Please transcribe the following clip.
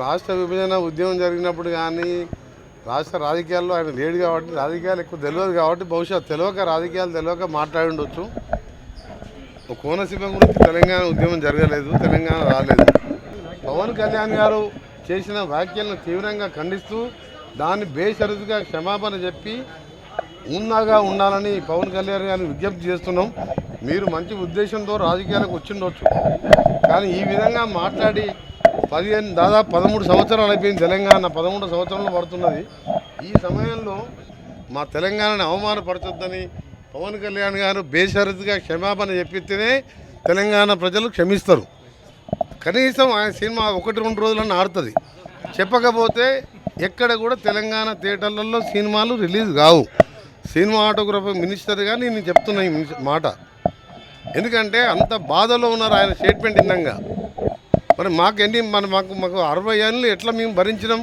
రాష్ట్ర విభజన ఉద్యమం జరిగినప్పుడు కానీ రాష్ట్ర రాజకీయాల్లో ఆయన లేడు కాబట్టి రాజకీయాలు ఎక్కువ తెలియదు కాబట్టి బహుశా రాజకీయాలు తెలియక మాట్లాడి ఉండొచ్చు. కోనసీమ గురించి తెలంగాణ ఉద్యమం జరగలేదు, తెలంగాణ రాలేదు. పవన్ కళ్యాణ్ గారు చేసిన వ్యాఖ్యలను తీవ్రంగా ఖండిస్తూ దాన్ని బేషరతుగా క్షమాపణ చెప్పి ఉన్నాగా ఉండాలని పవన్ కళ్యాణ్ గారిని విజ్ఞప్తి చేస్తున్నాం. మీరు మంచి ఉద్దేశంతో రాజకీయాలకు వచ్చిండొచ్చు, కానీ ఈ విధంగా మాట్లాడి దాదాపు 13 సంవత్సరాలు అయిపోయింది. తెలంగాణ 13 సంవత్సరాలు పడుతున్నది. ఈ సమయంలో మా తెలంగాణని అవమానపరచొద్దని పవన్ కళ్యాణ్ గారు బేషరతుగా క్షమాపణ చెప్పితేనే తెలంగాణ ప్రజలు క్షమిస్తారు. కనీసం ఆయన సినిమా 1-2 రోజులన్నా ఆడుతుంది. చెప్పకపోతే ఎక్కడ కూడా తెలంగాణ థియేటర్లలో సినిమాలు రిలీజ్ కావు. సినిమాటోగ్రఫీ మినిస్టర్గా నేను చెప్తున్నా ఈ మాట. ఎందుకంటే అంత బాధలో ఉన్నారు ఆయన స్టేట్మెంట్ ఇందంగా. మరి మాకు 60 ఏళ్ళు ఎట్లా మేము భరించినాం?